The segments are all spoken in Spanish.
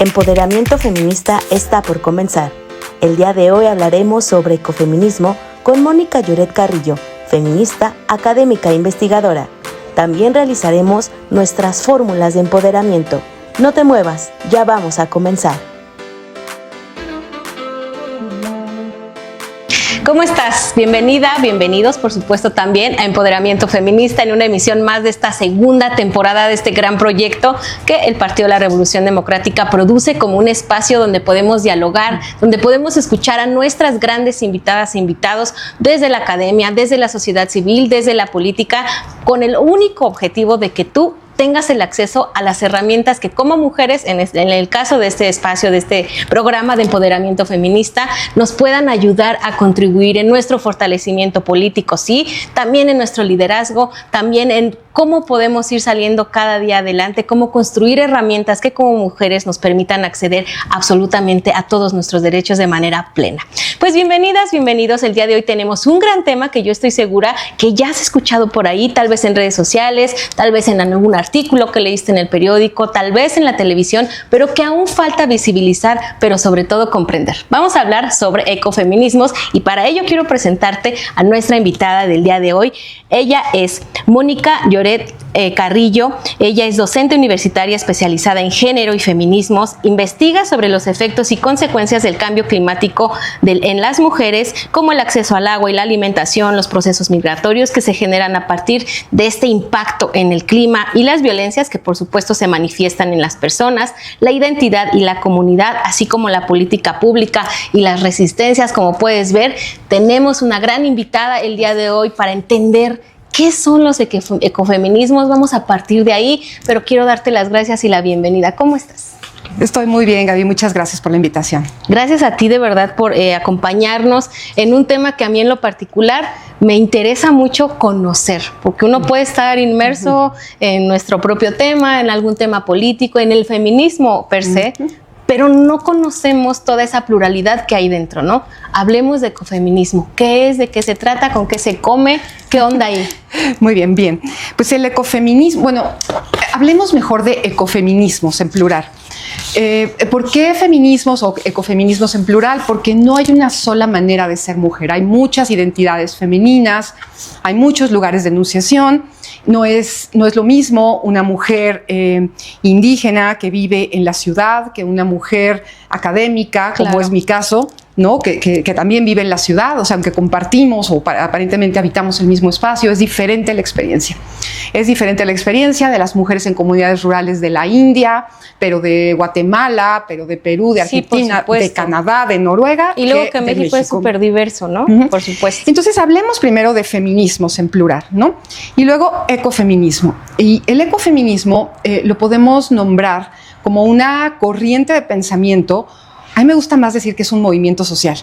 Empoderamiento feminista está por comenzar. El día de hoy hablaremos sobre ecofeminismo con Mónica Lloret Carrillo, feminista, académica e investigadora. También realizaremos nuestras fórmulas de empoderamiento. No te muevas, ya vamos a comenzar. ¿Cómo estás? Bienvenida, bienvenidos, por supuesto, también a Empoderamiento Feminista en una emisión más de esta segunda temporada de este gran proyecto que el Partido de la Revolución Democrática produce como un espacio donde podemos dialogar, donde podemos escuchar a nuestras grandes invitadas e invitados desde la academia, desde la sociedad civil, desde la política, con el único objetivo de que tú tengas el acceso a las herramientas que como mujeres, en el caso de este espacio, de este programa de empoderamiento feminista, nos puedan ayudar a contribuir en nuestro fortalecimiento político, sí, también en nuestro liderazgo, también en cómo podemos ir saliendo cada día adelante, cómo construir herramientas que como mujeres nos permitan acceder absolutamente a todos nuestros derechos de manera plena. Pues bienvenidas, bienvenidos. El día de hoy tenemos un gran tema que yo estoy segura que ya has escuchado por ahí, tal vez en redes sociales, tal vez en algún artículo que leíste en el periódico, tal vez en la televisión, pero que aún falta visibilizar, pero sobre todo comprender. Vamos a hablar sobre ecofeminismos y para ello quiero presentarte a nuestra invitada del día de hoy. Ella es Mónica Lloret Carrillo. Ella es docente universitaria especializada en género y feminismos, investiga sobre los efectos y consecuencias del cambio climático en las mujeres, como el acceso al agua y la alimentación, los procesos migratorios que se generan a partir de este impacto en el clima y las violencias que por supuesto se manifiestan en las personas, la identidad y la comunidad, así como la política pública y las resistencias. Como puedes ver, tenemos una gran invitada el día de hoy para entender ¿qué son los ecofeminismos? Vamos a partir de ahí, pero quiero darte las gracias y la bienvenida. ¿Cómo estás? Estoy muy bien, Gaby. Muchas gracias por la invitación. Gracias a ti de verdad por acompañarnos en un tema que a mí en lo particular me interesa mucho conocer, porque uno puede estar inmerso en nuestro propio tema, en algún tema político, en el feminismo per se, pero no conocemos toda esa pluralidad que hay dentro, ¿no? Hablemos de ecofeminismo. ¿Qué es? ¿De qué se trata? ¿Con qué se come? ¿Qué onda ahí? Muy bien, bien. Pues el ecofeminismo, bueno, hablemos mejor de ecofeminismos en plural. ¿Por qué feminismos o ecofeminismos en plural? Porque no hay una sola manera de ser mujer. Hay muchas identidades femeninas, hay muchos lugares de enunciación. No es lo mismo una mujer indígena que vive en la ciudad que una mujer académica, como claro, es mi caso, ¿no? Que también vive en la ciudad. O sea, aunque compartimos o aparentemente habitamos el mismo espacio, es diferente la experiencia. Es diferente la experiencia de las mujeres en comunidades rurales de la India, pero de Guatemala, pero de Perú, de Argentina, de Canadá, de Noruega. Y luego que México es súper diverso, ¿no? Por supuesto. Entonces, hablemos primero de feminismos en plural, ¿no? Y luego ecofeminismo. Y el ecofeminismo lo podemos nombrar como una corriente de pensamiento. A mí me gusta más decir que es un movimiento social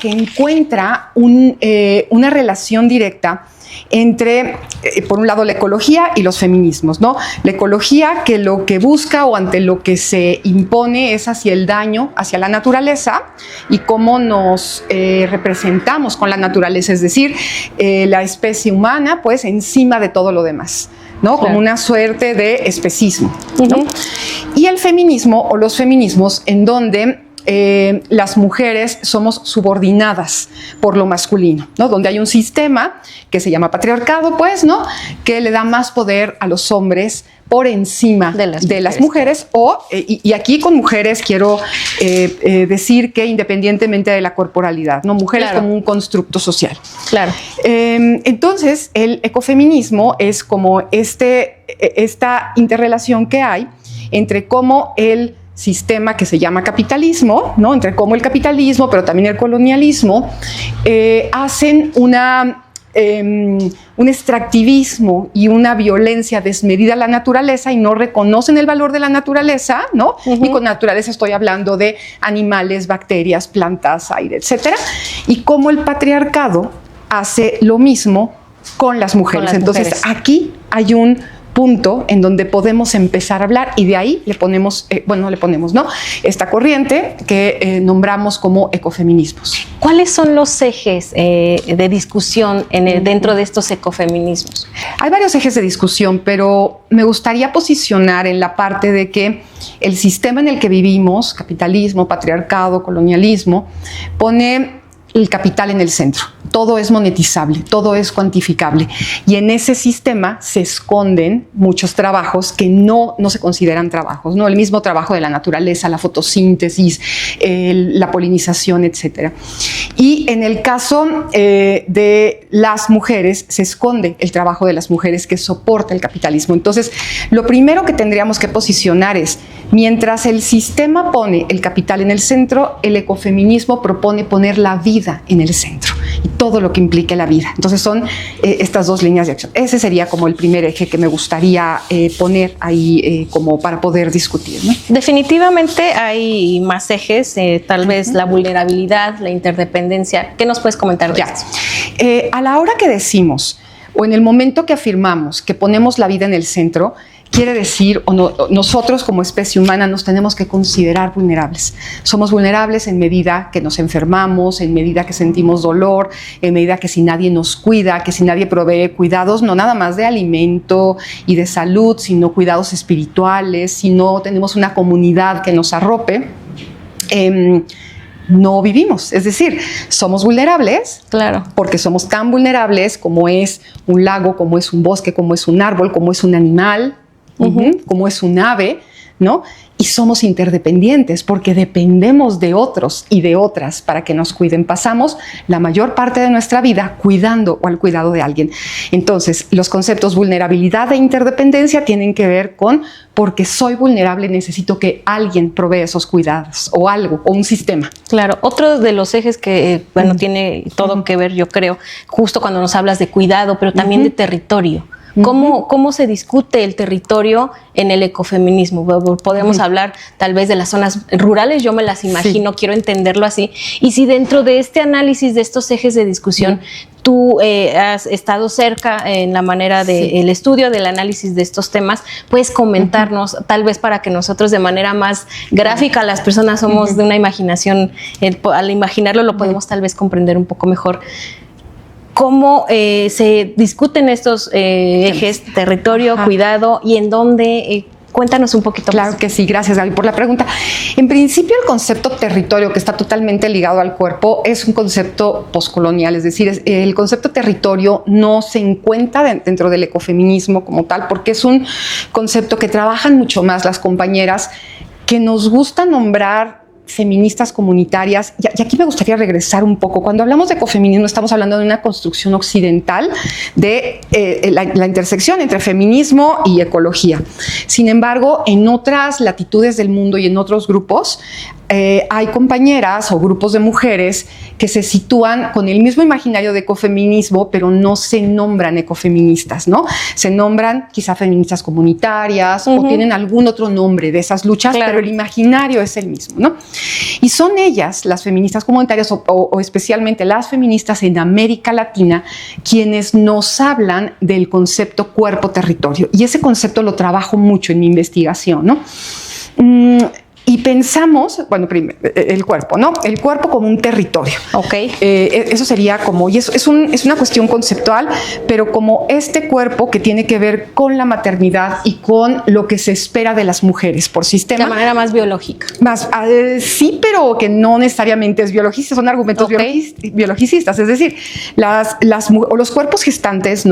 que encuentra una relación directa entre, por un lado, la ecología y los feminismos, ¿no? La ecología que lo que busca o ante lo que se impone es hacia el daño, hacia la naturaleza y cómo nos representamos con la naturaleza, es decir, la especie humana, pues, encima de todo lo demás, ¿no? Claro. Como una suerte de especismo, ¿no? Y el feminismo o los feminismos en donde las mujeres somos subordinadas por lo masculino, ¿no? Donde hay un sistema que se llama patriarcado, pues, ¿no? Que le da más poder a los hombres por encima de las mujeres. Y aquí con mujeres quiero decir que independientemente de la corporalidad, ¿no? Mujeres claro, como un constructo social. Claro. Entonces, el ecofeminismo es como esta interrelación que hay entre cómo el sistema que se llama capitalismo, ¿no? Entre cómo el capitalismo, pero también el colonialismo, hacen un extractivismo y una violencia desmedida a la naturaleza y no reconocen el valor de la naturaleza, ¿no? Y con naturaleza estoy hablando de animales, bacterias, plantas, aire, etcétera. Y cómo el patriarcado hace lo mismo con las mujeres. Entonces, aquí hay un punto en donde podemos empezar a hablar, y de ahí le ponemos, ¿no? Esta corriente que nombramos como ecofeminismos. ¿Cuáles son los ejes de discusión dentro de estos ecofeminismos? Hay varios ejes de discusión, pero me gustaría posicionar en la parte de que el sistema en el que vivimos, capitalismo, patriarcado, colonialismo, pone el capital en el centro. Todo es monetizable, todo es cuantificable. Y en ese sistema se esconden muchos trabajos que no se consideran trabajos, ¿no? El mismo trabajo de la naturaleza, la fotosíntesis, la polinización, etc. Y en el caso de las mujeres, se esconde el trabajo de las mujeres que soporta el capitalismo. Entonces, lo primero que tendríamos que posicionar es, mientras el sistema pone el capital en el centro, el ecofeminismo propone poner la vida en el centro y todo lo que implique la vida. Entonces son estas dos líneas de acción. Ese sería como el primer eje que me gustaría poner ahí como para poder discutir, ¿no? Definitivamente hay más ejes, tal vez la vulnerabilidad, la interdependencia. ¿Qué nos puedes comentar de esto? A la hora que decimos o en el momento que afirmamos que ponemos la vida en el centro, quiere decir, nosotros como especie humana nos tenemos que considerar vulnerables. Somos vulnerables en medida que nos enfermamos, en medida que sentimos dolor, en medida que si nadie nos cuida, que si nadie provee cuidados, no nada más de alimento y de salud, sino cuidados espirituales, si no tenemos una comunidad que nos arrope, no vivimos. Es decir, somos vulnerables, claro, porque somos tan vulnerables como es un lago, como es un bosque, como es un árbol, como es un animal, como es un ave, ¿no? Y somos interdependientes porque dependemos de otros y de otras para que nos cuiden. Pasamos la mayor parte de nuestra vida cuidando o al cuidado de alguien. Entonces, los conceptos vulnerabilidad e interdependencia tienen que ver con porque soy vulnerable, necesito que alguien provee esos cuidados o algo, o un sistema. Claro, otro de los ejes que, tiene todo que ver, yo creo, justo cuando nos hablas de cuidado, pero también de territorio. ¿Cómo se discute el territorio en el ecofeminismo? Podemos hablar tal vez de las zonas rurales, yo me las imagino, quiero entenderlo así. Y si dentro de este análisis de estos ejes de discusión, tú has estado cerca en la manera del estudio, del análisis de estos temas, puedes comentarnos, tal vez para que nosotros de manera más gráfica, las personas somos de una imaginación, al imaginarlo lo podemos tal vez comprender un poco mejor. ¿Cómo se discuten estos ejes, territorio, cuidado, y en dónde? Cuéntanos un poquito más. Claro que sí, gracias Gaby por la pregunta. En principio el concepto territorio, que está totalmente ligado al cuerpo, es un concepto postcolonial, es decir, el concepto territorio no se encuentra dentro del ecofeminismo como tal, porque es un concepto que trabajan mucho más las compañeras que nos gusta nombrar feministas comunitarias, y aquí me gustaría regresar un poco. Cuando hablamos de ecofeminismo estamos hablando de una construcción occidental de la intersección entre feminismo y ecología. Sin embargo, en otras latitudes del mundo y en otros grupos, hay compañeras o grupos de mujeres que se sitúan con el mismo imaginario de ecofeminismo, pero no se nombran ecofeministas, ¿no? Se nombran quizá feministas comunitarias o tienen algún otro nombre de esas luchas, pero el imaginario es el mismo, ¿no? Y son ellas, las feministas comunitarias o especialmente las feministas en América Latina, quienes nos hablan del concepto cuerpo-territorio. Y ese concepto lo trabajo mucho en mi investigación, ¿no? Y pensamos, bueno, primero, el cuerpo, ¿no? El cuerpo como un territorio. Ok. Eso sería como, y es una cuestión conceptual, pero como este cuerpo que tiene que ver con la maternidad y con lo que se espera de las mujeres por sistema. De manera más biológica. Sí, pero que no necesariamente es biologista, son argumentos biologicistas. Es decir, los cuerpos gestantes,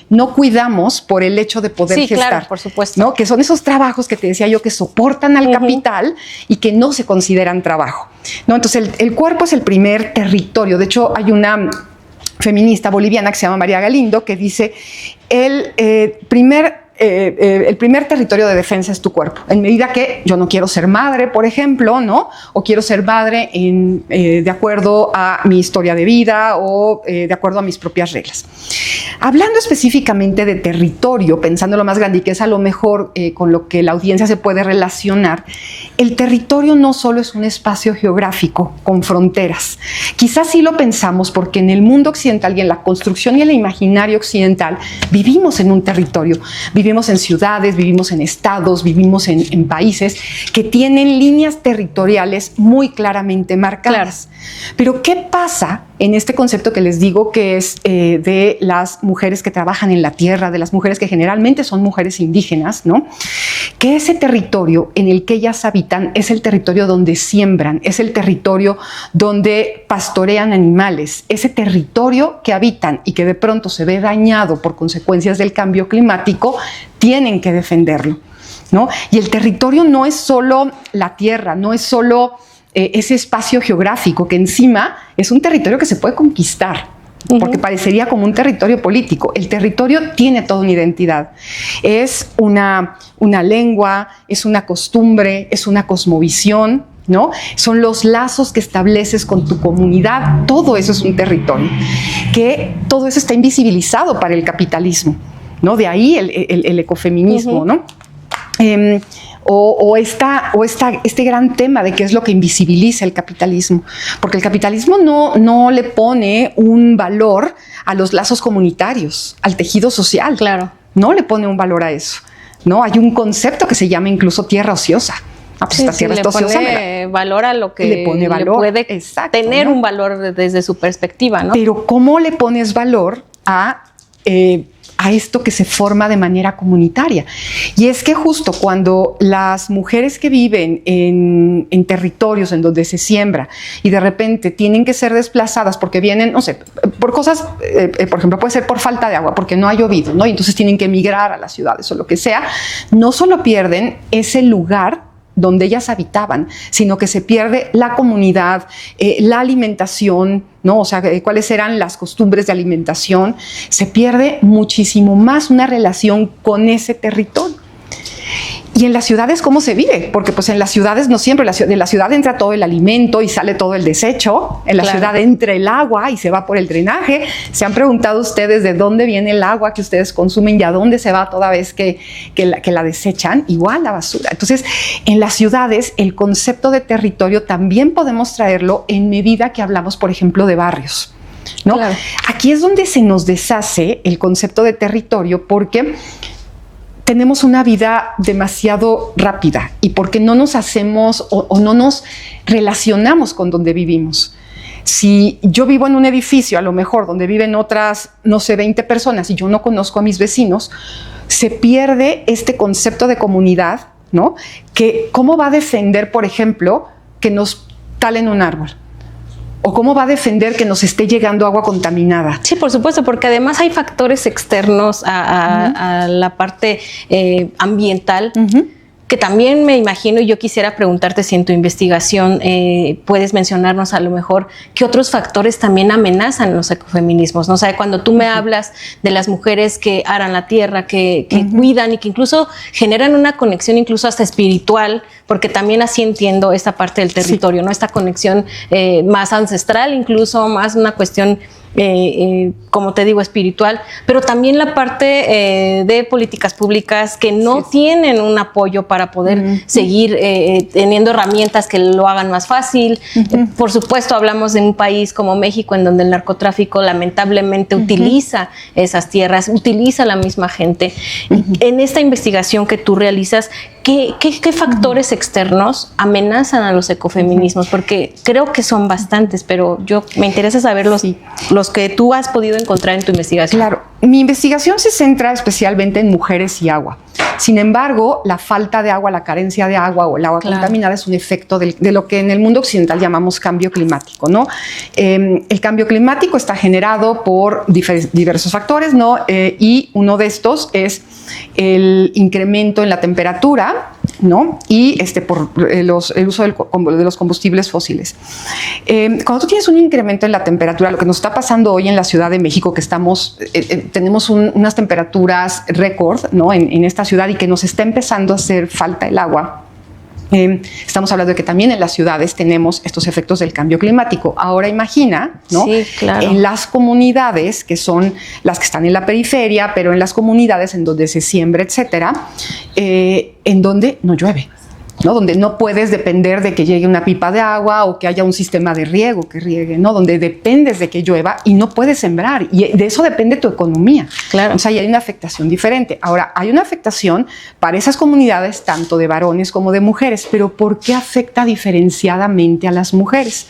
no cuidamos por el hecho de poder gestar. Claro, por supuesto. ¿No? Que son esos trabajos que te decía yo que soportan al capital y que no se consideran trabajo, ¿no? Entonces el cuerpo es el primer territorio. De hecho, hay una feminista boliviana que se llama María Galindo que dice el primer el primer territorio de defensa es tu cuerpo. En medida que yo no quiero ser madre, por ejemplo, ¿no? O quiero ser madre de acuerdo a mi historia de vida o de acuerdo a mis propias reglas. Hablando específicamente de territorio, pensando lo más grande y que es a lo mejor con lo que la audiencia se puede relacionar, el territorio no solo es un espacio geográfico con fronteras. Quizás sí lo pensamos porque en el mundo occidental y en la construcción y el imaginario occidental vivimos en un territorio. Vivimos en ciudades, vivimos en estados, vivimos en países que tienen líneas territoriales muy claramente marcadas. Claro. Pero ¿qué pasa en este concepto que les digo que es de las mujeres que trabajan en la tierra, de las mujeres que generalmente son mujeres indígenas, ¿no? Que ese territorio en el que ellas habitan es el territorio donde siembran, es el territorio donde pastorean animales, ese territorio que habitan y que de pronto se ve dañado por consecuencias del cambio climático, tienen que defenderlo, ¿no? Y el territorio no es solo la tierra, no es solo ese espacio geográfico, que encima es un territorio que se puede conquistar, porque parecería como un territorio político. El territorio tiene toda una identidad. Es una lengua, es una costumbre, es una cosmovisión, ¿no? Son los lazos que estableces con tu comunidad. Todo eso es un territorio. Que todo eso está invisibilizado para el capitalismo, ¿no? De ahí el ecofeminismo, ¿no? Este gran tema de qué es lo que invisibiliza el capitalismo, porque el capitalismo no le pone un valor a los lazos comunitarios, al tejido social. Claro. No le pone un valor a eso, ¿no? Hay un concepto que se llama incluso tierra ociosa. Ah, pues esta tierra está ociosa. Le pone valor a lo que le puede tener, ¿no? Un valor desde su perspectiva, ¿no? Pero ¿cómo le pones valor a esto que se forma de manera comunitaria? Y es que justo cuando las mujeres que viven en territorios en donde se siembra y de repente tienen que ser desplazadas porque vienen, no sé, por cosas, por ejemplo, puede ser por falta de agua, porque no ha llovido, ¿no? Y entonces tienen que emigrar a las ciudades o lo que sea, no solo pierden ese lugar donde ellas habitaban, sino que se pierde la comunidad, la alimentación, ¿no? O sea, cuáles eran las costumbres de alimentación. Se pierde muchísimo más una relación con ese territorio. Y en las ciudades, ¿cómo se vive? Porque pues en las ciudades no siempre, de la ciudad entra todo el alimento y sale todo el desecho. En la ciudad entra el agua y se va por el drenaje. ¿Se han preguntado ustedes de dónde viene el agua que ustedes consumen y a dónde se va toda vez que la desechan? Igual la basura. Entonces, en las ciudades, el concepto de territorio también podemos traerlo en medida que hablamos, por ejemplo, de barrios, ¿no? Claro. Aquí es donde se nos deshace el concepto de territorio porque tenemos una vida demasiado rápida y porque no nos hacemos o no nos relacionamos con donde vivimos. Si yo vivo en un edificio, a lo mejor donde viven otras, no sé, 20 personas y yo no conozco a mis vecinos, se pierde este concepto de comunidad, ¿no? Que ¿cómo va a defender, por ejemplo, que nos talen un árbol? ¿O cómo va a defender que nos esté llegando agua contaminada? Sí, por supuesto, porque además hay factores externos a la parte ambiental que también me imagino, y yo quisiera preguntarte si en tu investigación puedes mencionarnos a lo mejor qué otros factores también amenazan los ecofeminismos, ¿no? O sea, cuando tú me hablas de las mujeres que aran la tierra, que cuidan y que incluso generan una conexión incluso hasta espiritual, porque también así entiendo esta parte del territorio, ¿no? Esta conexión más ancestral, incluso más una cuestión como te digo, espiritual, pero también la parte de políticas públicas que no tienen un apoyo para poder seguir teniendo herramientas que lo hagan más fácil. Por supuesto, hablamos de un país como México, en donde el narcotráfico lamentablemente utiliza esas tierras, utiliza la misma gente. En esta investigación que tú realizas, ¿qué factores externos amenazan a los ecofeminismos? Porque creo que son bastantes, pero me interesa saber los que tú has podido encontrar en tu investigación. Claro, mi investigación se centra especialmente en mujeres y agua. Sin embargo, la falta de agua, la carencia de agua o el agua contaminada es un efecto de lo que en el mundo occidental llamamos cambio climático, ¿no? El cambio climático está generado por diversos factores, ¿no? Y uno de estos es el incremento en la temperatura ¿no? Y por el uso de los combustibles fósiles. Cuando tú tienes un incremento en la temperatura, lo que nos está pasando hoy en la Ciudad de México, que tenemos unas temperaturas récord, ¿no? en esta ciudad, y que nos está empezando a hacer falta el agua. Estamos hablando de que también en las ciudades tenemos estos efectos del cambio climático. Ahora imagina, ¿no? Sí, claro. En las comunidades, que son las que están en la periferia, pero en las comunidades en donde se siembra, etcétera, en donde no llueve, ¿no? Donde no puedes depender de que llegue una pipa de agua o que haya un sistema de riego que riegue, ¿no? Donde dependes de que llueva y no puedes sembrar, y de eso depende tu economía. Claro. O sea, y hay una afectación diferente. Ahora, hay una afectación para esas comunidades, tanto de varones como de mujeres, pero ¿por qué afecta diferenciadamente a las mujeres?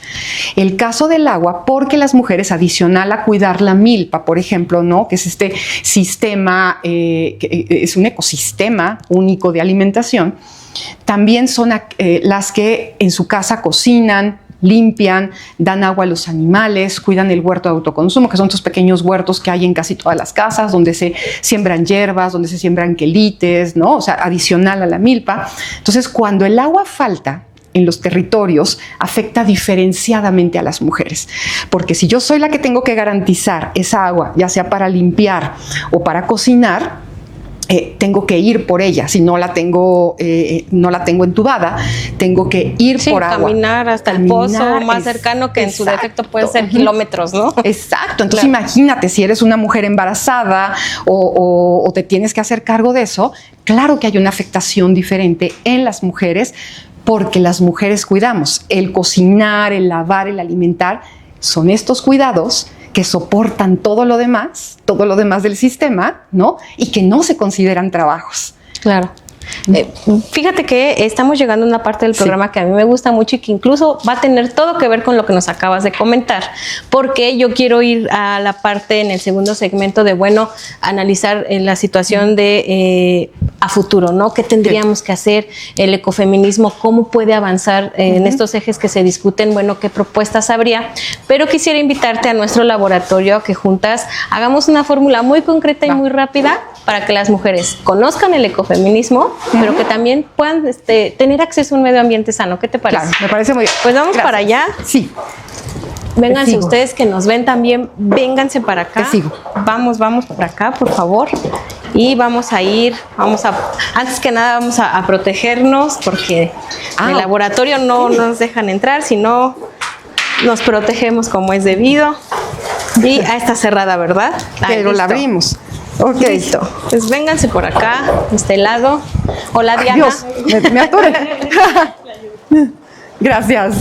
El caso del agua, porque las mujeres, adicional a cuidar la milpa, por ejemplo, ¿no? Que es este sistema, que es un ecosistema único de alimentación, también son las que en su casa cocinan, limpian, dan agua a los animales, cuidan el huerto de autoconsumo, que son estos pequeños huertos que hay en casi todas las casas, donde se siembran hierbas, donde se siembran quelites, ¿no? O sea, adicional a la milpa. Entonces, cuando el agua falta en los territorios, afecta diferenciadamente a las mujeres. Porque si yo soy la que tengo que garantizar esa agua, ya sea para limpiar o para cocinar, tengo que ir por ella. Si no la tengo entubada, tengo que ir por agua. Caminar hasta el pozo más cercano, que en su defecto puede ser kilómetros, ¿no? Exacto. Entonces, imagínate, si eres una mujer embarazada o te tienes que hacer cargo de eso, claro que hay una afectación diferente en las mujeres, porque las mujeres cuidamos. El cocinar, el lavar, el alimentar, son estos cuidados que soportan todo lo demás del sistema, ¿no? Y que no se consideran trabajos. Claro. Fíjate que estamos llegando a una parte del programa que a mí me gusta mucho y que incluso va a tener todo que ver con lo que nos acabas de comentar, porque yo quiero ir a la parte en el segundo segmento de, analizar la situación de a futuro, ¿no? ¿Qué tendríamos que hacer? El ecofeminismo, ¿cómo puede avanzar en estos ejes que se discuten? ¿Qué propuestas habría? Pero quisiera invitarte a nuestro laboratorio a que juntas hagamos una fórmula muy concreta y muy rápida para que las mujeres conozcan el ecofeminismo, pero que también puedan tener acceso a un medio ambiente sano. ¿Qué te parece? Claro, me parece muy bien. Pues vamos para allá. Sí. Vénganse ustedes que nos ven también, vénganse para acá. Te sigo. Vamos para acá, por favor. Y vamos a antes que nada vamos a protegernos, porque en el laboratorio no nos dejan entrar, sino nos protegemos como es debido. Y está cerrada, ¿verdad? Pero la abrimos. Ok. Listo. Pues vénganse por acá, de este lado. Hola, Diana. Dios, me atoré. Gracias.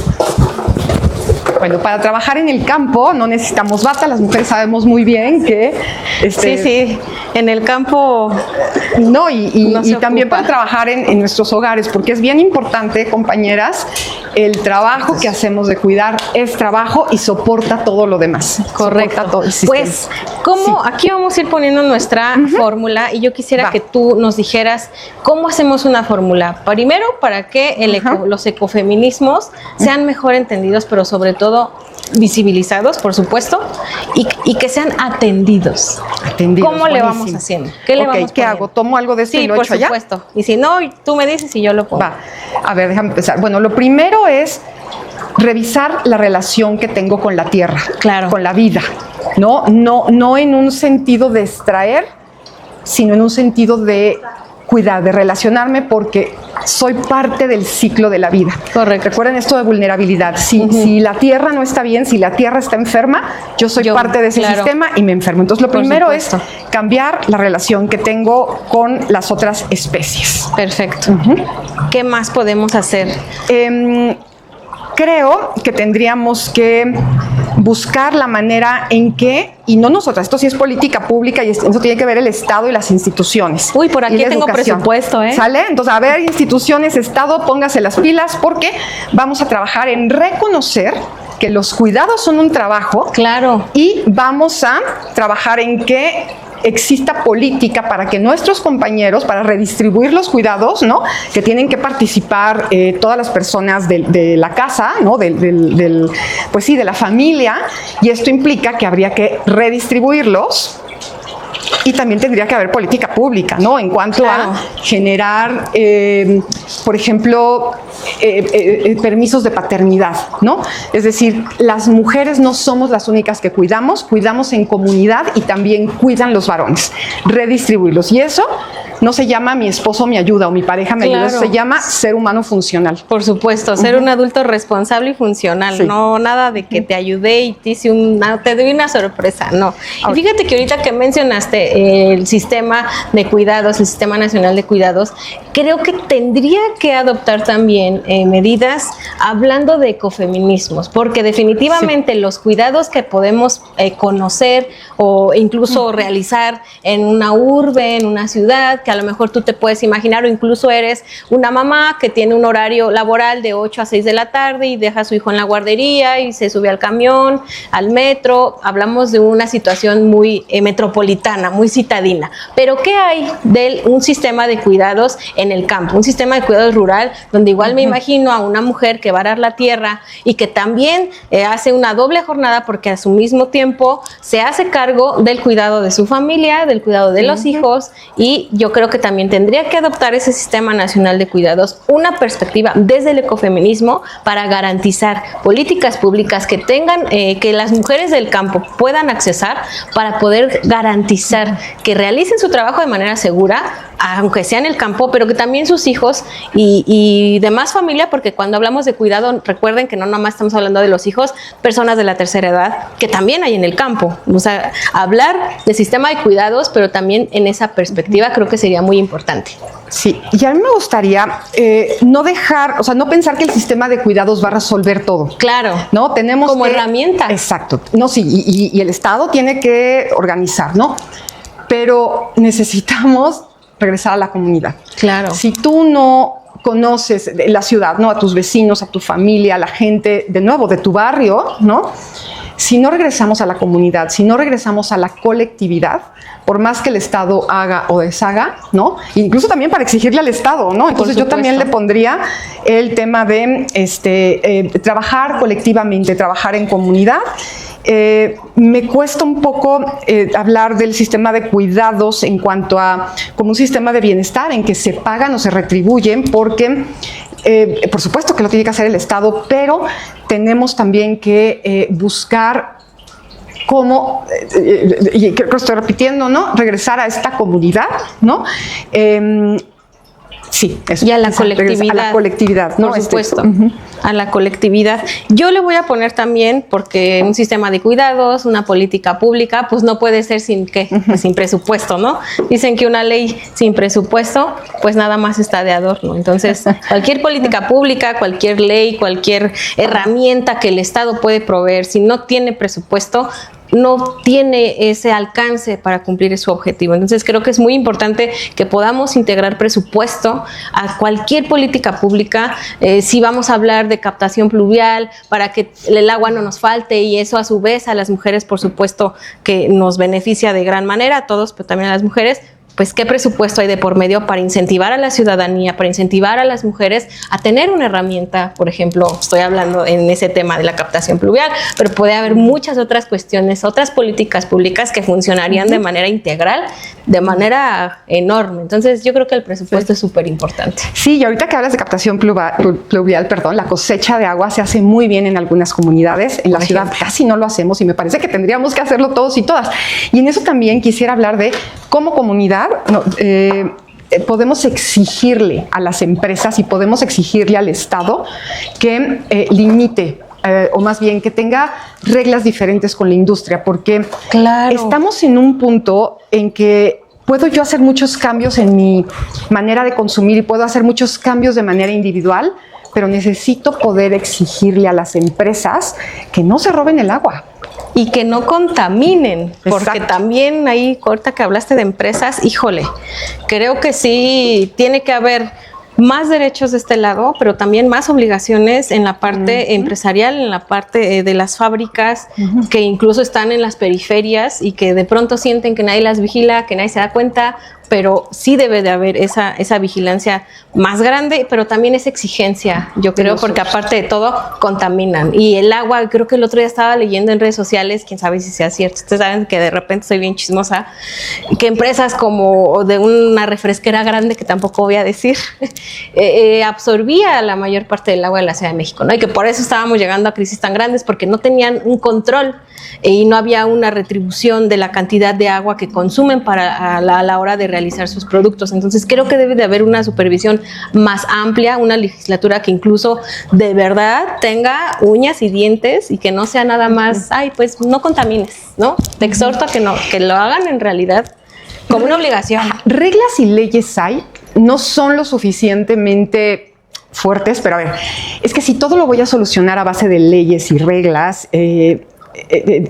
Bueno, para trabajar en el campo no necesitamos bata. Las mujeres sabemos muy bien que... Sí, en el campo... No, y también para trabajar en nuestros hogares, porque es bien importante, compañeras, el trabajo que hacemos de cuidar es trabajo y soporta todo lo demás. Correcto. Todo el pues, aquí vamos a ir poniendo nuestra fórmula, y yo quisiera que tú nos dijeras cómo hacemos una fórmula. Primero, para que los ecofeminismos sean mejor entendidos, pero sobre todo visibilizados, por supuesto, y que sean atendidos. ¿Cómo le vamos haciendo? ¿Qué le vamos ¿Qué hago? ¿Tomo algo de esto y lo echo allá? Sí, por supuesto. Y si no, tú me dices y yo lo pongo. Va. A ver, déjame empezar. Bueno, lo primero es revisar la relación que tengo con la tierra, con la vida. No en un sentido de extraer, sino en un sentido de cuidar, de relacionarme, porque soy parte del ciclo de la vida. Correcto. Recuerden esto de vulnerabilidad. Si la tierra no está bien, si la tierra está enferma, yo soy parte de ese sistema y me enfermo. Entonces, lo primero es cambiar la relación que tengo con las otras especies. Perfecto. ¿Qué más podemos hacer? Creo que tendríamos que buscar la manera en que, y no nosotras, esto sí es política pública y eso tiene que ver el Estado y las instituciones. Uy, por aquí tengo presupuesto, ¿eh? ¿Sale? Entonces, a ver, instituciones, Estado, póngase las pilas, porque vamos a trabajar en reconocer que los cuidados son un trabajo. Claro. Y vamos a trabajar en que exista política para que nuestros compañeros, para redistribuir los cuidados, ¿no? Que tienen que participar todas las personas de la casa, ¿no? Pues sí, de la familia, y esto implica que habría que redistribuirlos Y también tendría que haber política pública, ¿no? En cuanto a generar, por ejemplo, permisos de paternidad, ¿no? Es decir, las mujeres no somos las únicas que cuidamos en comunidad y también cuidan los varones. Redistribuirlos. Y eso no se llama mi esposo me ayuda o mi pareja me ayuda, eso se llama ser humano funcional. Por supuesto, ser un adulto responsable y funcional, no nada de que te ayudé y te doy una sorpresa, no. Y fíjate que ahorita que mencionaste el sistema de cuidados, el Sistema Nacional de Cuidados, creo que tendría que adoptar también medidas hablando de ecofeminismos, porque definitivamente los cuidados que podemos conocer o incluso realizar en una urbe, en una ciudad, que a lo mejor tú te puedes imaginar, o incluso eres una mamá que tiene un horario laboral de 8 a 6 de la tarde y deja a su hijo en la guardería y se sube al camión, al metro. Hablamos de una situación muy metropolitana, muy citadina. Pero ¿qué hay de un sistema de cuidados en el campo? Un sistema de cuidados rural, donde igual me imagino a una mujer que va a arar la tierra y que también hace una doble jornada porque a su mismo tiempo se hace cargo del cuidado de su familia, del cuidado de los hijos, y yo creo que también tendría que adoptar ese Sistema Nacional de Cuidados una perspectiva desde el ecofeminismo para garantizar políticas públicas que tengan, que las mujeres del campo puedan accesar para poder garantizar que realicen su trabajo de manera segura, aunque sea en el campo, pero que también sus hijos y demás familia, porque cuando hablamos de cuidado, recuerden que no nomás estamos hablando de los hijos, personas de la tercera edad, que también hay en el campo. O sea, hablar de sistema de cuidados, pero también en esa perspectiva creo que sería muy importante. Sí, y a mí me gustaría no dejar, o sea, no pensar que el sistema de cuidados va a resolver todo. Claro. ¿No? Tenemos como herramienta. Exacto. No, sí, y el Estado tiene que organizar, ¿no? Pero necesitamos regresar a la comunidad. Claro. Si tú no conoces la ciudad, ¿no? A tus vecinos, a tu familia, a la gente, de nuevo, de tu barrio, ¿no? Si no regresamos a la comunidad, si no regresamos a la colectividad, por más que el Estado haga o deshaga, ¿no? Incluso también para exigirle al Estado, ¿no? Entonces yo también le pondría el tema de trabajar colectivamente, trabajar en comunidad. Me cuesta un poco hablar del sistema de cuidados en cuanto a como un sistema de bienestar en que se pagan o se retribuyen, porque por supuesto que lo tiene que hacer el Estado, pero tenemos también que buscar cómo, y creo que estoy repitiendo, ¿no? Regresar a esta comunidad, ¿no? Sí, eso. Y a la colectividad. A la colectividad, ¿no? Por supuesto, a la colectividad. Yo le voy a poner también, porque un sistema de cuidados, una política pública, pues no puede ser sin ¿qué? Pues sin presupuesto, ¿no? Dicen que una ley sin presupuesto, pues nada más está de adorno. Entonces, cualquier política pública, cualquier ley, cualquier herramienta que el Estado puede proveer, si no tiene presupuesto, no tiene ese alcance para cumplir su objetivo. Entonces creo que es muy importante que podamos integrar presupuesto a cualquier política pública, si vamos a hablar de captación pluvial, para que el agua no nos falte, y eso a su vez a las mujeres, por supuesto, que nos beneficia de gran manera, a todos, pero también a las mujeres. Pues qué presupuesto hay de por medio para incentivar a la ciudadanía, para incentivar a las mujeres a tener una herramienta. Por ejemplo, estoy hablando en ese tema de la captación pluvial, pero puede haber muchas otras cuestiones, otras políticas públicas que funcionarían de manera integral, de manera enorme. Entonces yo creo que el presupuesto es súper importante. Sí, y ahorita que hablas de captación pluvial, la cosecha de agua se hace muy bien en algunas comunidades. En la ciudad casi no lo hacemos y me parece que tendríamos que hacerlo todos y todas. Y en eso también quisiera hablar de cómo comunidad podemos exigirle a las empresas y podemos exigirle al Estado que limite o más bien que tenga reglas diferentes con la industria, porque estamos en un punto en que puedo yo hacer muchos cambios en mi manera de consumir y puedo hacer muchos cambios de manera individual, pero necesito poder exigirle a las empresas que no se roben el agua. Y que no contaminen, porque también ahí, ahorita que hablaste de empresas, híjole, creo que sí tiene que haber más derechos de este lado, pero también más obligaciones en la parte empresarial, en la parte de las fábricas, que incluso están en las periferias y que de pronto sienten que nadie las vigila, que nadie se da cuenta, pero sí debe de haber esa vigilancia más grande, pero también esa exigencia, yo creo, porque aparte de todo, contaminan. Y el agua, creo que el otro día estaba leyendo en redes sociales, quién sabe si sea cierto, ustedes saben que de repente soy bien chismosa, que empresas como de una refresquera grande, que tampoco voy a decir, absorbía la mayor parte del agua de la Ciudad de México, ¿no? Y que por eso estábamos llegando a crisis tan grandes, porque no tenían un control y no había una retribución de la cantidad de agua que consumen a la hora de realizar sus productos. Entonces creo que debe de haber una supervisión más amplia, una legislatura que incluso de verdad tenga uñas y dientes y que no sea nada más, ay, pues no contamines, ¿no? Te exhorto a que lo hagan en realidad como una obligación. Reglas y leyes hay, no son lo suficientemente fuertes, pero a ver, es que si todo lo voy a solucionar a base de leyes y reglas,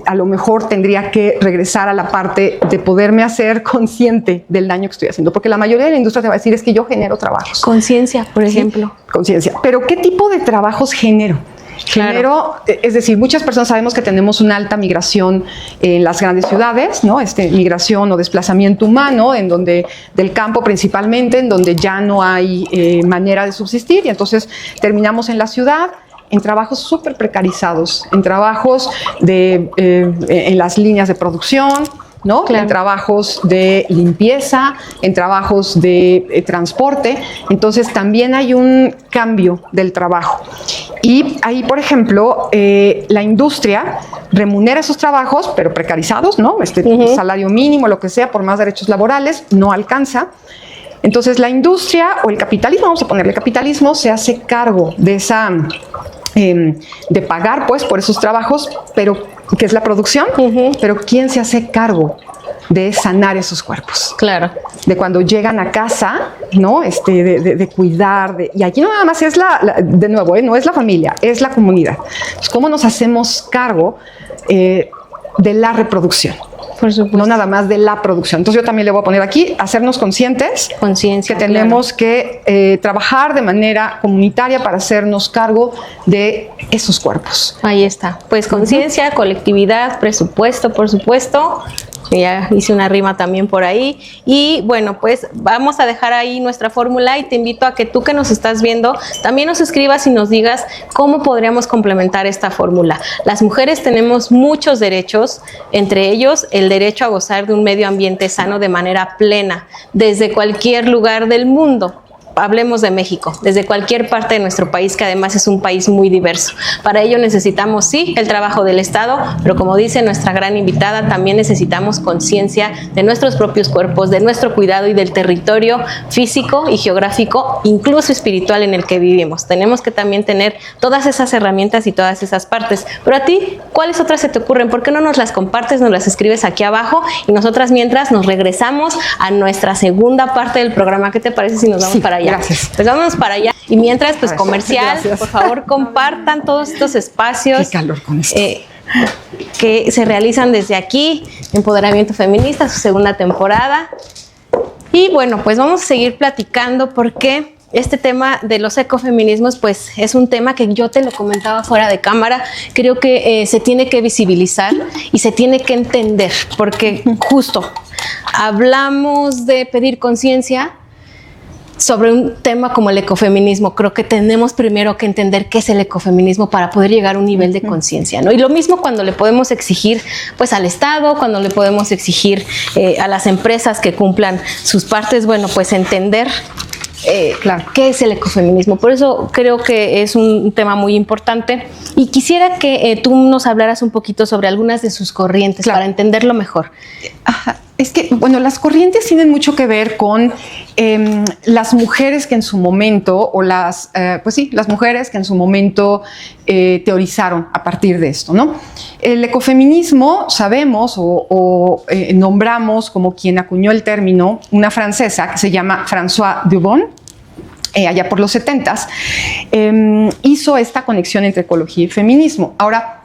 a lo mejor tendría que regresar a la parte de poderme hacer consciente del daño que estoy haciendo, porque la mayoría de la industria te va a decir es que yo genero trabajos. Conciencia, por ejemplo. Sí, conciencia. Pero ¿qué tipo de trabajos genero? Claro. Genero, es decir, muchas personas sabemos que tenemos una alta migración en las grandes ciudades, ¿no? Migración o desplazamiento humano, en donde, del campo principalmente, en donde ya no hay manera de subsistir, y entonces terminamos en la ciudad, en trabajos súper precarizados, en trabajos en las líneas de producción, ¿no? Claro. En trabajos de limpieza, en trabajos de transporte. Entonces también hay un cambio del trabajo. Y ahí, por ejemplo, la industria remunera esos trabajos, pero precarizados, ¿no? Salario mínimo, lo que sea, por más derechos laborales, no alcanza. Entonces la industria o el capitalismo, vamos a ponerle capitalismo, se hace cargo de esa... de pagar pues por esos trabajos, pero que es la producción, pero ¿quién se hace cargo de sanar esos cuerpos? Claro. De cuando llegan a casa, ¿no? De cuidar, y aquí no nada más es de nuevo, no es la familia, es la comunidad. Pues, ¿cómo nos hacemos cargo de la reproducción? Por supuesto. No nada más de la producción. Entonces yo también le voy a poner aquí, hacernos conscientes, conciencia, que tenemos que trabajar de manera comunitaria para hacernos cargo de esos cuerpos. Ahí está. Pues conciencia, colectividad, presupuesto, por supuesto. Ya hice una rima también por ahí. Y bueno, pues vamos a dejar ahí nuestra fórmula y te invito a que tú que nos estás viendo también nos escribas y nos digas cómo podríamos complementar esta fórmula. Las mujeres tenemos muchos derechos, entre ellos el derecho a gozar de un medio ambiente sano de manera plena, desde cualquier lugar del mundo. Hablemos de México, desde cualquier parte de nuestro país, que además es un país muy diverso. Para ello necesitamos, sí, el trabajo del Estado, pero como dice nuestra gran invitada, también necesitamos conciencia de nuestros propios cuerpos, de nuestro cuidado y del territorio físico y geográfico, incluso espiritual en el que vivimos. Tenemos que también tener todas esas herramientas y todas esas partes. Pero a ti, ¿cuáles otras se te ocurren? ¿Por qué no nos las compartes, nos las escribes aquí abajo? Y nosotras mientras nos regresamos a nuestra segunda parte del programa. ¿Qué te parece si nos vamos para allá? Gracias. Pues vámonos para allá. Y mientras, pues comercial, gracias. Por favor, compartan todos estos espacios. Qué calor con esto. Que se realizan desde aquí, Empoderamiento Feminista, su segunda temporada. Y bueno, pues vamos a seguir platicando porque este tema de los ecofeminismos, pues es un tema que yo te lo comentaba fuera de cámara. Creo que se tiene que visibilizar y se tiene que entender, porque justo hablamos de pedir conciencia sobre un tema como el ecofeminismo. Creo que tenemos primero que entender qué es el ecofeminismo para poder llegar a un nivel de conciencia, ¿no? Y lo mismo cuando le podemos exigir pues al Estado, cuando le podemos exigir a las empresas que cumplan sus partes, bueno, pues entender claro, qué es el ecofeminismo. Por eso creo que es un tema muy importante y quisiera que tú nos hablaras un poquito sobre algunas de sus corrientes, claro, para entenderlo mejor. Ajá. Es que, bueno, las corrientes tienen mucho que ver con las mujeres que en su momento, o las mujeres que en su momento teorizaron a partir de esto, ¿no? El ecofeminismo, sabemos o nombramos como quien acuñó el término, una francesa que se llama Françoise Dubon, allá por los 70s, hizo esta conexión entre ecología y feminismo. Ahora,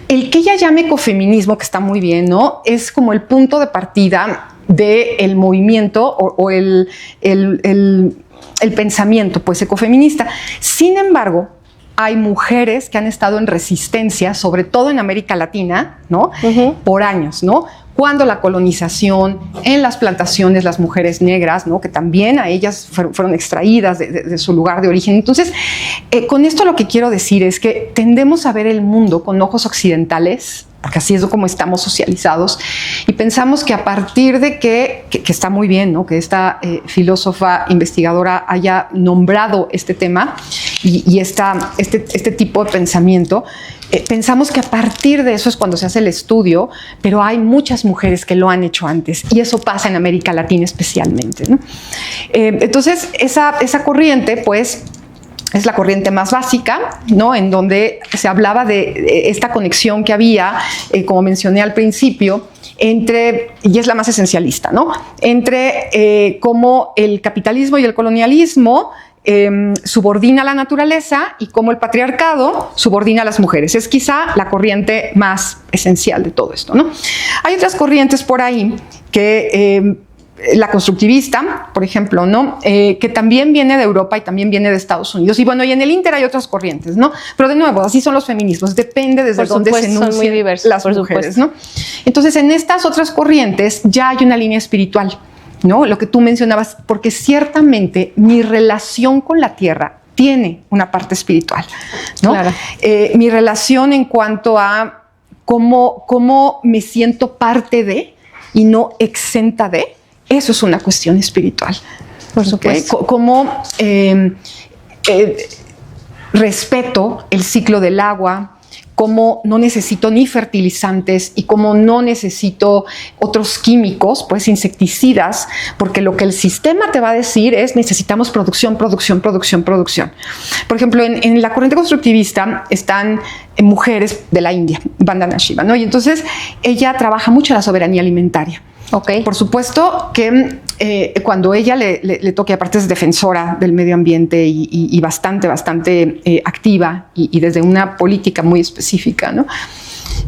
el que ella llame ecofeminismo, que está muy bien, ¿no? Es como el punto de partida del movimiento o el pensamiento, pues, ecofeminista. Sin embargo, hay mujeres que han estado en resistencia, sobre todo en América Latina, ¿no? Por años, ¿no? cuando la colonización, en las plantaciones, las mujeres negras, ¿no? Que también a ellas fueron extraídas de su lugar de origen. Entonces, con esto lo que quiero decir es que tendemos a ver el mundo con ojos occidentales, porque así es como estamos socializados, y pensamos que a partir de que está muy bien, ¿no? Que esta filósofa investigadora haya nombrado este tema y este tipo de pensamiento, pensamos que a partir de eso es cuando se hace el estudio, pero hay muchas mujeres que lo han hecho antes, y eso pasa en América Latina especialmente, ¿no? Entonces, esa corriente, pues, es la corriente más básica, ¿no? En donde se hablaba de esta conexión que había, como mencioné al principio, y es la más esencialista, ¿no? Entre cómo el capitalismo y el colonialismo subordina a la naturaleza y cómo el patriarcado subordina a las mujeres. Es quizá la corriente más esencial de todo esto, ¿no? Hay otras corrientes por ahí que la constructivista, por ejemplo, ¿no? Que también viene de Europa y también viene de Estados Unidos. Y bueno, y en el Inter hay otras corrientes, ¿no? Pero de nuevo, así son los feminismos, depende desde dónde se enuncien las mujeres, ¿no? Entonces, en estas otras corrientes ya hay una línea espiritual, ¿no? Lo que tú mencionabas, porque ciertamente mi relación con la tierra tiene una parte espiritual, ¿no? Claro. Mi relación en cuanto a cómo me siento parte de y no exenta de. Eso es una cuestión espiritual. Por supuesto. ¿Okay? Cómo respeto el ciclo del agua, cómo no necesito ni fertilizantes y cómo no necesito otros químicos, pues insecticidas, porque lo que el sistema te va a decir es necesitamos producción, producción, producción, producción. Por ejemplo, en la corriente constructivista están mujeres de la India, Vandana Shiva, ¿no? Y entonces ella trabaja mucho la soberanía alimentaria. Okay. Por supuesto que cuando ella le toque, aparte es defensora del medio ambiente y bastante activa y desde una política muy específica, ¿no?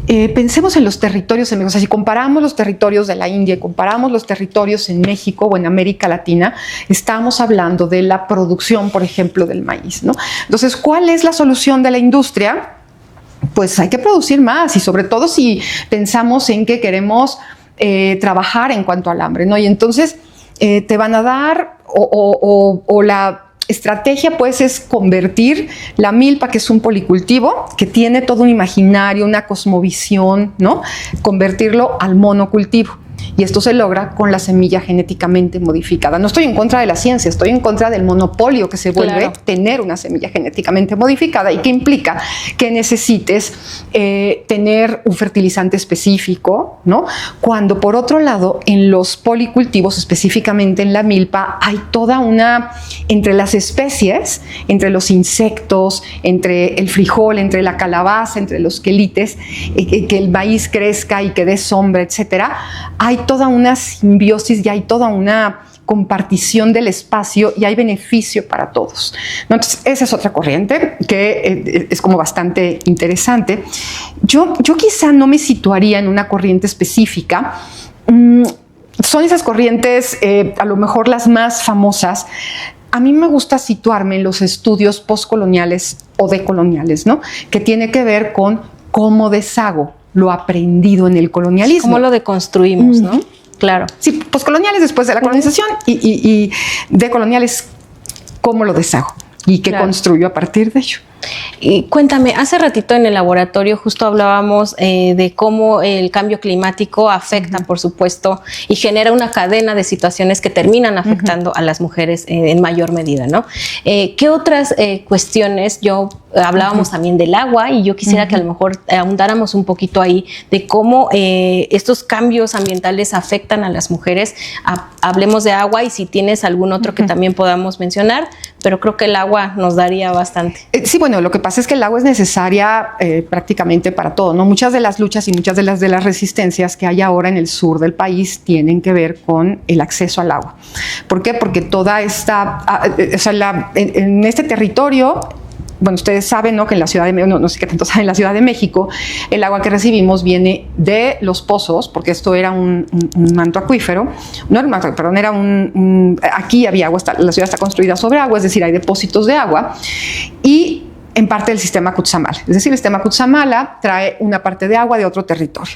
Pensemos en los territorios, o sea, si comparamos los territorios de la India y comparamos los territorios en México o en América Latina, estamos hablando de la producción, por ejemplo, del maíz, ¿no? Entonces, ¿cuál es la solución de la industria? Pues hay que producir más, y sobre todo si pensamos en que queremos trabajar en cuanto al hambre, ¿no? Y entonces te van a dar, o la estrategia pues es convertir la milpa, que es un policultivo, que tiene todo un imaginario, una cosmovisión, ¿no? Convertirlo al monocultivo. Y esto se logra con la semilla genéticamente modificada. No estoy en contra de la ciencia, estoy en contra del monopolio que se vuelve tener una semilla genéticamente modificada, y que implica que necesites tener un fertilizante específico, ¿no? Cuando por otro lado en los policultivos, específicamente en la milpa, hay toda una, entre las especies, entre los insectos, entre el frijol, entre la calabaza, entre los quelites, que el maíz crezca y que dé sombra, etcétera. Hay toda una simbiosis y hay toda una compartición del espacio y hay beneficio para todos, ¿no? Entonces, esa es otra corriente que es como bastante interesante. Yo quizá no me situaría en una corriente específica. Son esas corrientes, a lo mejor las más famosas. A mí me gusta situarme en los estudios postcoloniales o decoloniales, ¿no? Que tiene que ver con cómo deshago lo aprendido en el colonialismo. ¿Cómo lo deconstruimos, no? Claro. Sí, postcoloniales después de la colonización y decoloniales, ¿cómo lo deshago? Y qué construyo a partir de ello. Y cuéntame, hace ratito en el laboratorio justo hablábamos de cómo el cambio climático afecta, por supuesto, y genera una cadena de situaciones que terminan afectando a las mujeres en mayor medida, ¿no? ¿Qué otras cuestiones? Hablábamos también del agua, y yo quisiera que a lo mejor ahondáramos un poquito ahí de cómo estos cambios ambientales afectan a las mujeres. Hablemos de agua, y si tienes algún otro que también podamos mencionar, pero creo que el agua nos daría bastante. Sí, bueno, lo que pasa es que el agua es necesaria prácticamente para todo, ¿no? Muchas de las luchas y muchas de las resistencias que hay ahora en el sur del país tienen que ver con el acceso al agua. ¿Por qué? Porque toda esta, en este territorio, bueno, ustedes saben, ¿no?, que en la Ciudad de México, no sé qué tanto saben, en la Ciudad de México, el agua que recibimos viene de los pozos, porque esto era un manto acuífero, no era un manto, perdón, era aquí había agua, la ciudad está construida sobre agua, es decir, hay depósitos de agua, y en parte del sistema Cutzamala. Es decir, el sistema Cutzamala trae una parte de agua de otro territorio.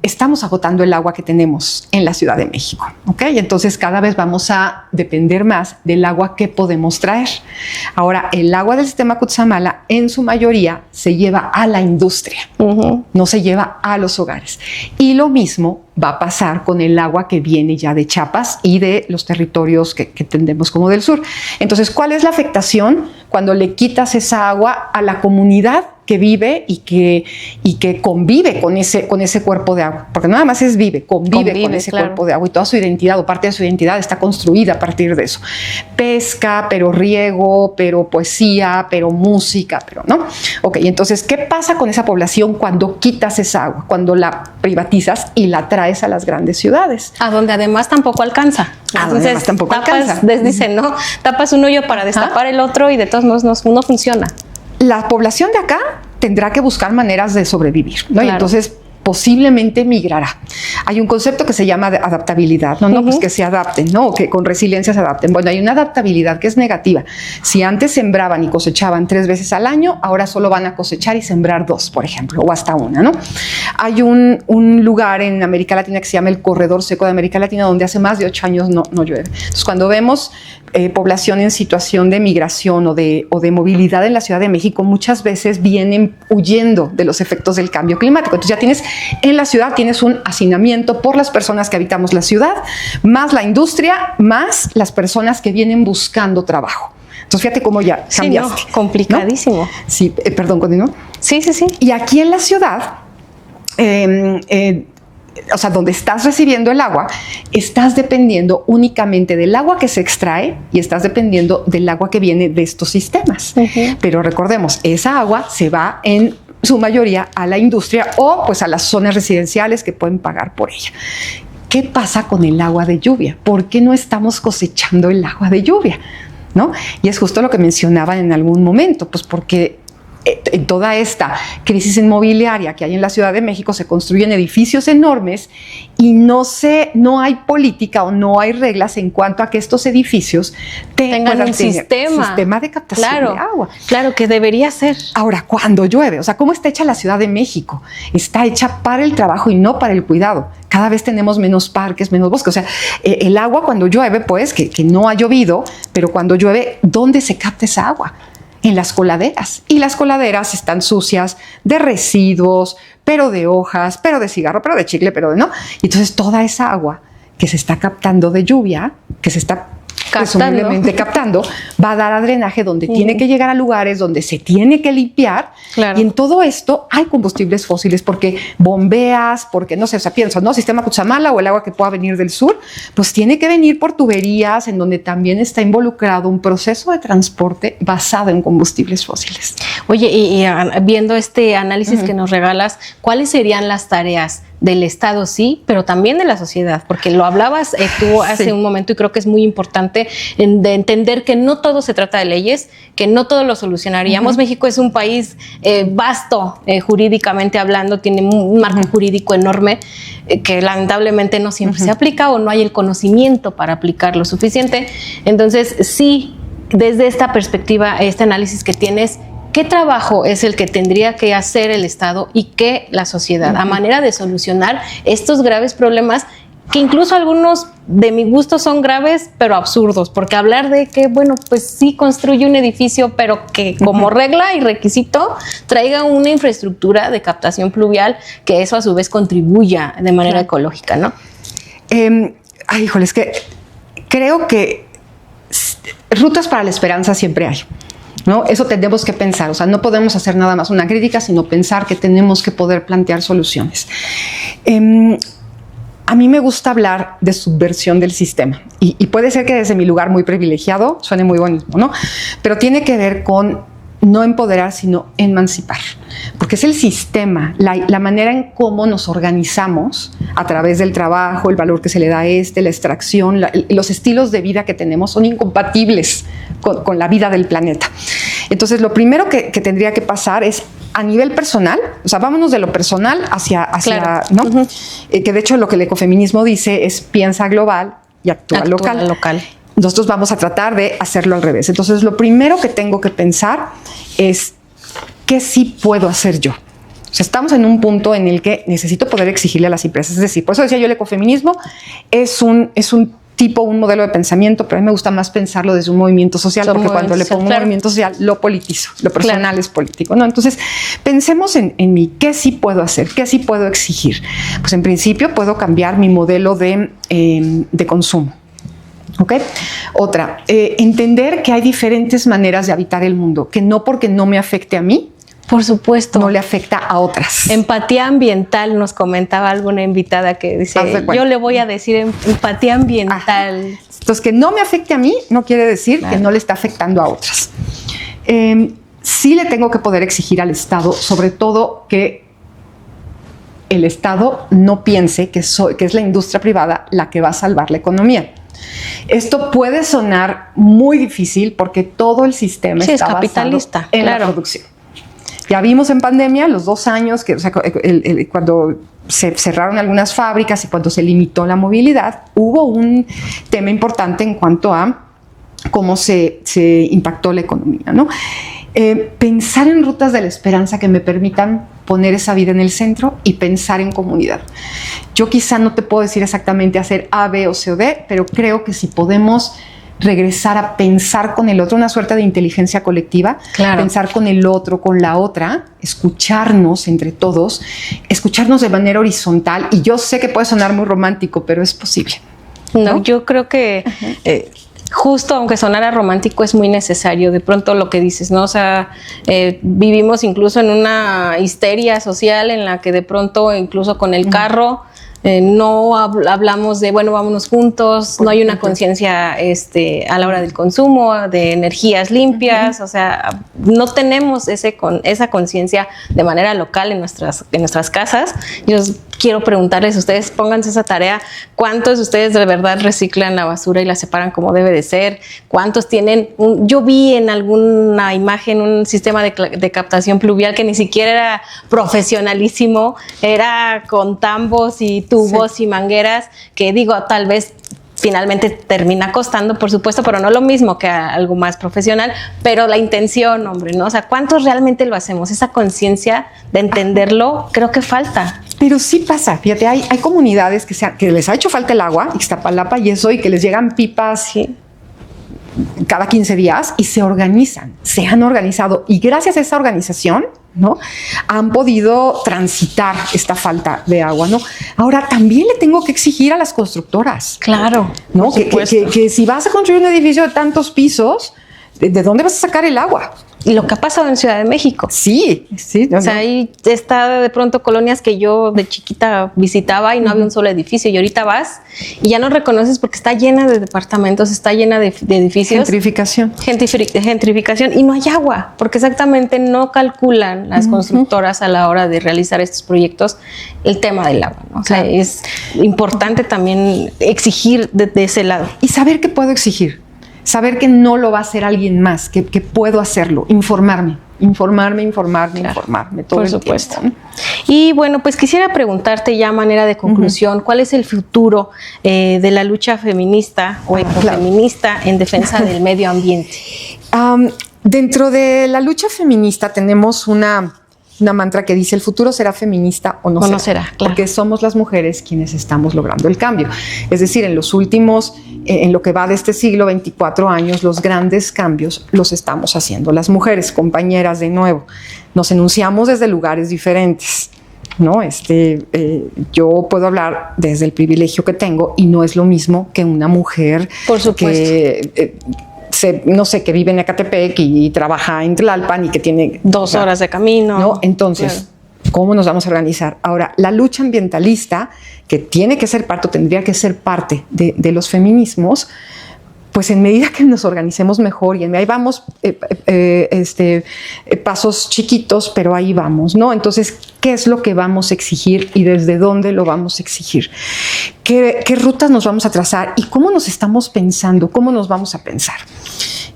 estamos agotando el agua que tenemos en la Ciudad de México, ¿ok? Entonces cada vez vamos a depender más del agua que podemos traer. Ahora, el agua del sistema Cutzamala en su mayoría se lleva a la industria, no se lleva a los hogares. Y lo mismo va a pasar con el agua que viene ya de Chiapas y de los territorios que entendemos como del sur. Entonces, ¿cuál es la afectación cuando le quitas esa agua a la comunidad que vive y que convive con ese cuerpo de agua? Porque no nada más es convive con ese cuerpo de agua, y toda su identidad o parte de su identidad está construida a partir de eso. Pesca, pero riego, pero poesía, pero música, pero ¿no? Ok, entonces, ¿qué pasa con esa población cuando quitas esa agua, cuando la privatizas y la traes a las grandes ciudades? A donde además tampoco alcanza. Entonces, además tampoco alcanza. Dicen, ¿no? Tapas un hoyo para destapar el otro y de todos modos no funciona. La población de acá tendrá que buscar maneras de sobrevivir, ¿no? Claro. Y entonces posiblemente migrará. Hay un concepto que se llama adaptabilidad, ¿no? Pues que se adapten, ¿no? O que con resiliencia se adapten. Bueno, hay una adaptabilidad que es negativa. Si antes sembraban y cosechaban 3 veces al año, ahora solo van a cosechar y sembrar 2, por ejemplo, o hasta 1, ¿no? Hay un lugar en América Latina que se llama el Corredor Seco de América Latina, donde hace más de 8 años no llueve. Entonces, cuando vemos población en situación de migración o de movilidad en la Ciudad de México, muchas veces vienen huyendo de los efectos del cambio climático. Entonces ya tienes en la ciudad, tienes un hacinamiento por las personas que habitamos la ciudad, más la industria, más las personas que vienen buscando trabajo. Entonces fíjate cómo ya cambiaste. Sí, no, complicadísimo. ¿No? Sí, perdón, ¿continúo? Sí. Y aquí en la ciudad, o sea, donde estás recibiendo el agua, estás dependiendo únicamente del agua que se extrae y estás dependiendo del agua que viene de estos sistemas. Pero recordemos, esa agua se va en su mayoría a la industria o pues a las zonas residenciales que pueden pagar por ella. ¿Qué pasa con el agua de lluvia? ¿Por qué no estamos cosechando el agua de lluvia? ¿No? Y es justo lo que mencionaban en algún momento, pues porque en toda esta crisis inmobiliaria que hay en la Ciudad de México se construyen edificios enormes y no hay política o no hay reglas en cuanto a que estos edificios tengan un sistema de captación de agua. Claro, que debería ser. Ahora, cuando llueve, o sea, ¿cómo está hecha la Ciudad de México? Está hecha para el trabajo y no para el cuidado. Cada vez tenemos menos parques, menos bosques. O sea, el agua cuando llueve, pues, que no ha llovido, pero cuando llueve, ¿dónde se capta esa agua? En las coladeras. Y las coladeras están sucias de residuos, pero de hojas, pero de cigarro, pero de chicle, pero de no. Y entonces toda esa agua que se está captando de lluvia, que se está presumiblemente captando, va a dar a drenaje donde tiene que llegar a lugares donde se tiene que limpiar. Claro. Y en todo esto hay combustibles fósiles porque bombeas, porque no sé, o sea, pienso, ¿no? Sistema Cutzamala o el agua que pueda venir del sur, pues tiene que venir por tuberías en donde también está involucrado un proceso de transporte basado en combustibles fósiles. Oye, y viendo este análisis que nos regalas, ¿cuáles serían las tareas del Estado, sí, pero también de la sociedad? Porque lo hablabas tú hace un momento y creo que es muy importante de entender que no todo se trata de leyes, que no todo lo solucionaríamos. México es un país vasto jurídicamente hablando, tiene un marco jurídico enorme que lamentablemente no siempre se aplica o no hay el conocimiento para aplicar lo suficiente. Entonces, sí, desde esta perspectiva, este análisis que tienes, ¿qué trabajo es el que tendría que hacer el Estado y qué la sociedad a manera de solucionar estos graves problemas que incluso algunos de mi gusto son graves pero absurdos? Porque hablar de que, bueno, pues sí construye un edificio pero que como regla y requisito traiga una infraestructura de captación pluvial que eso a su vez contribuya de manera ecológica, ¿no? Híjole, es que creo que rutas para la esperanza siempre hay, ¿no? Eso tenemos que pensar, o sea, no podemos hacer nada más una crítica, sino pensar que tenemos que poder plantear soluciones. A mí me gusta hablar de subversión del sistema y puede ser que desde mi lugar muy privilegiado suene muy bonito, ¿no? Pero tiene que ver con no empoderar, sino emancipar, porque es el sistema, la manera en cómo nos organizamos a través del trabajo, el valor que se le da a la extracción, los estilos de vida que tenemos son incompatibles con la vida del planeta. Entonces, lo primero que tendría que pasar es a nivel personal, o sea, vámonos de lo personal hacia claro. ¿No? Que de hecho lo que el ecofeminismo dice es piensa global y actúa local. Nosotros vamos a tratar de hacerlo al revés. Entonces, lo primero que tengo que pensar es ¿qué sí puedo hacer yo? O sea, estamos en un punto en el que necesito poder exigirle a las empresas. Es decir, por eso decía yo, el ecofeminismo es un modelo de pensamiento, pero a mí me gusta más pensarlo desde un movimiento social, porque cuando le pongo un movimiento social, lo politizo, lo personal es político, ¿no? Entonces, pensemos en mí, ¿qué sí puedo hacer? ¿Qué sí puedo exigir? Pues en principio puedo cambiar mi modelo de consumo. ¿Ok? Otra, entender que hay diferentes maneras de habitar el mundo, que no porque no me afecte a mí, por supuesto, no le afecta a otras. Empatía ambiental, nos comentaba alguna invitada que dice, yo le voy a decir empatía ambiental. Ajá. Entonces, que no me afecte a mí no quiere decir que no le está afectando a otras. Sí le tengo que poder exigir al Estado, sobre todo que el Estado no piense que es la industria privada la que va a salvar la economía. Esto puede sonar muy difícil porque todo el sistema está capitalista, basado en la producción. Ya vimos en pandemia los 2 años que, o sea, cuando se cerraron algunas fábricas y cuando se limitó la movilidad, hubo un tema importante en cuanto a cómo se impactó la economía, ¿no? Pensar en rutas de la esperanza que me permitan poner esa vida en el centro y pensar en comunidad. Yo quizá no te puedo decir exactamente hacer A, B o C o D, pero creo que si podemos regresar a pensar con el otro, una suerte de inteligencia colectiva, pensar con el otro, con la otra, escucharnos entre todos, escucharnos de manera horizontal. Y yo sé que puede sonar muy romántico, pero es posible. No, yo creo que justo aunque sonara romántico es muy necesario. De pronto lo que dices, ¿no? O sea, vivimos incluso en una histeria social en la que de pronto incluso con el carro no hablamos de, bueno, vámonos juntos, no hay una conciencia a la hora del consumo, de energías limpias, o sea, no tenemos esa conciencia de manera local en nuestras casas. Yo quiero preguntarles a ustedes, pónganse esa tarea, ¿cuántos de ustedes de verdad reciclan la basura y la separan como debe de ser? ¿Cuántos tienen? Yo vi en alguna imagen un sistema de captación pluvial que ni siquiera era profesionalísimo, era con tambos y tubos y mangueras, que digo, tal vez finalmente termina costando, por supuesto, pero no lo mismo que algo más profesional, pero la intención, hombre, ¿no? O sea, ¿cuántos realmente lo hacemos? Esa conciencia de entenderlo, creo que falta. Pero sí pasa, fíjate, hay comunidades que les ha hecho falta el agua, Ixtapalapa y eso, y que les llegan pipas cada 15 días y se organizan, se han organizado, y gracias a esa organización, ¿no?, han podido transitar esta falta de agua, ¿no? Ahora, también le tengo que exigir a las constructoras. Claro, ¿no? Que si vas a construir un edificio de tantos pisos, ¿de dónde vas a sacar el agua? Y lo que ha pasado en Ciudad de México. Sí. O sea, ahí está de pronto colonias que yo de chiquita visitaba y no había un solo edificio. Y ahorita vas y ya no reconoces porque está llena de departamentos, está llena de edificios. Gentrificación y no hay agua, porque exactamente no calculan las constructoras a la hora de realizar estos proyectos el tema del agua, ¿no? O sea, es importante también exigir de ese lado. Y saber qué puedo exigir. Saber que no lo va a hacer alguien más, que puedo hacerlo, informarme todo el tiempo, ¿no? Y bueno, pues quisiera preguntarte ya a manera de conclusión, ¿cuál es el futuro de la lucha feminista o ecofeminista en defensa del medio ambiente? Dentro de la lucha feminista tenemos una mantra que dice: el futuro será feminista o no será, claro. Porque somos las mujeres quienes estamos logrando el cambio. Es decir, en los últimos, en lo que va de este siglo, 24 años, los grandes cambios los estamos haciendo las mujeres, compañeras, de nuevo. Nos enunciamos desde lugares diferentes, ¿no? Yo puedo hablar desde el privilegio que tengo y no es lo mismo que una mujer, por supuesto, que vive en Ecatepec y trabaja en Tlalpan y que tiene 2 horas de camino, ¿no? Entonces, ¿cómo nos vamos a organizar? Ahora, la lucha ambientalista, que tiene que ser parte, o tendría que ser parte de los feminismos, pues en medida que nos organicemos mejor, y ahí vamos, pasos chiquitos, pero ahí vamos, ¿no? Entonces, ¿qué es lo que vamos a exigir y desde dónde lo vamos a exigir? ¿Qué rutas nos vamos a trazar y cómo nos estamos pensando? ¿Cómo nos vamos a pensar?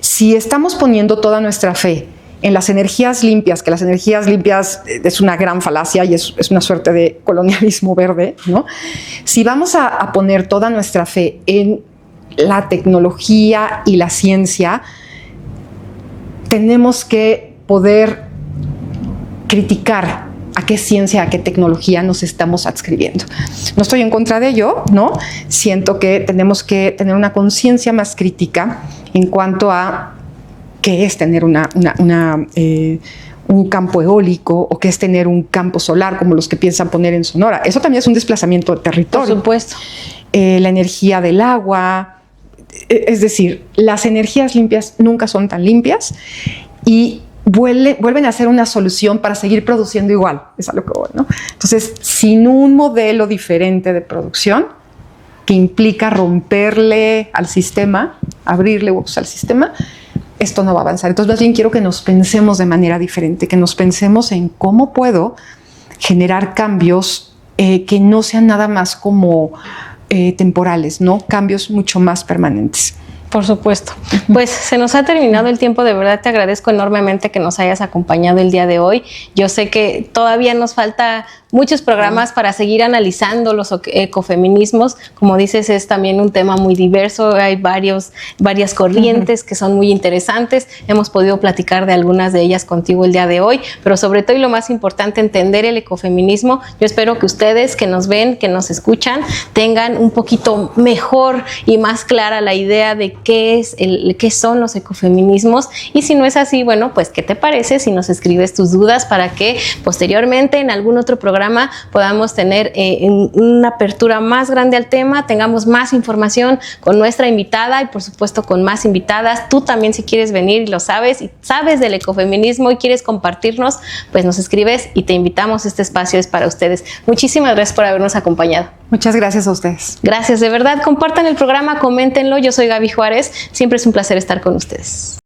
Si estamos poniendo toda nuestra fe en las energías limpias, que las energías limpias es una gran falacia y es una suerte de colonialismo verde, ¿no? Si vamos a poner toda nuestra fe en la tecnología y la ciencia, tenemos que poder criticar a qué ciencia, a qué tecnología nos estamos adscribiendo. No estoy en contra de ello, ¿no? Siento que tenemos que tener una conciencia más crítica en cuanto a qué es tener un campo eólico o qué es tener un campo solar como los que piensan poner en Sonora. Eso también es un desplazamiento de territorio. Por supuesto. La energía del agua, es decir, las energías limpias nunca son tan limpias y vuelven a ser una solución para seguir produciendo igual, es a lo que voy, ¿no? Entonces, sin un modelo diferente de producción que implica romperle al sistema, abrirle huecos al sistema, esto no va a avanzar. Entonces, más bien quiero que nos pensemos de manera diferente, que nos pensemos en cómo puedo generar cambios que no sean nada más como temporales, ¿no? Cambios mucho más permanentes. Por supuesto. Pues se nos ha terminado el tiempo, de verdad te agradezco enormemente que nos hayas acompañado el día de hoy. Yo sé que todavía nos falta muchos programas para seguir analizando los ecofeminismos. Como dices, es también un tema muy diverso, hay varias corrientes que son muy interesantes. Hemos podido platicar de algunas de ellas contigo el día de hoy, pero sobre todo y lo más importante, entender el ecofeminismo. Yo espero que ustedes que nos ven, que nos escuchan, tengan un poquito mejor y más clara la idea de qué son los ecofeminismos, y si no es así, bueno, pues ¿qué te parece si nos escribes tus dudas para que posteriormente en algún otro programa podamos tener una apertura más grande al tema, tengamos más información con nuestra invitada y por supuesto con más invitadas? Tú también, si quieres venir y lo sabes y sabes del ecofeminismo y quieres compartirnos, pues nos escribes y te invitamos. Este espacio es para ustedes. Muchísimas gracias por habernos acompañado. Muchas gracias a ustedes. Gracias, de verdad. Compartan el programa, coméntenlo. Yo soy Gaby Juárez. Siempre es un placer estar con ustedes.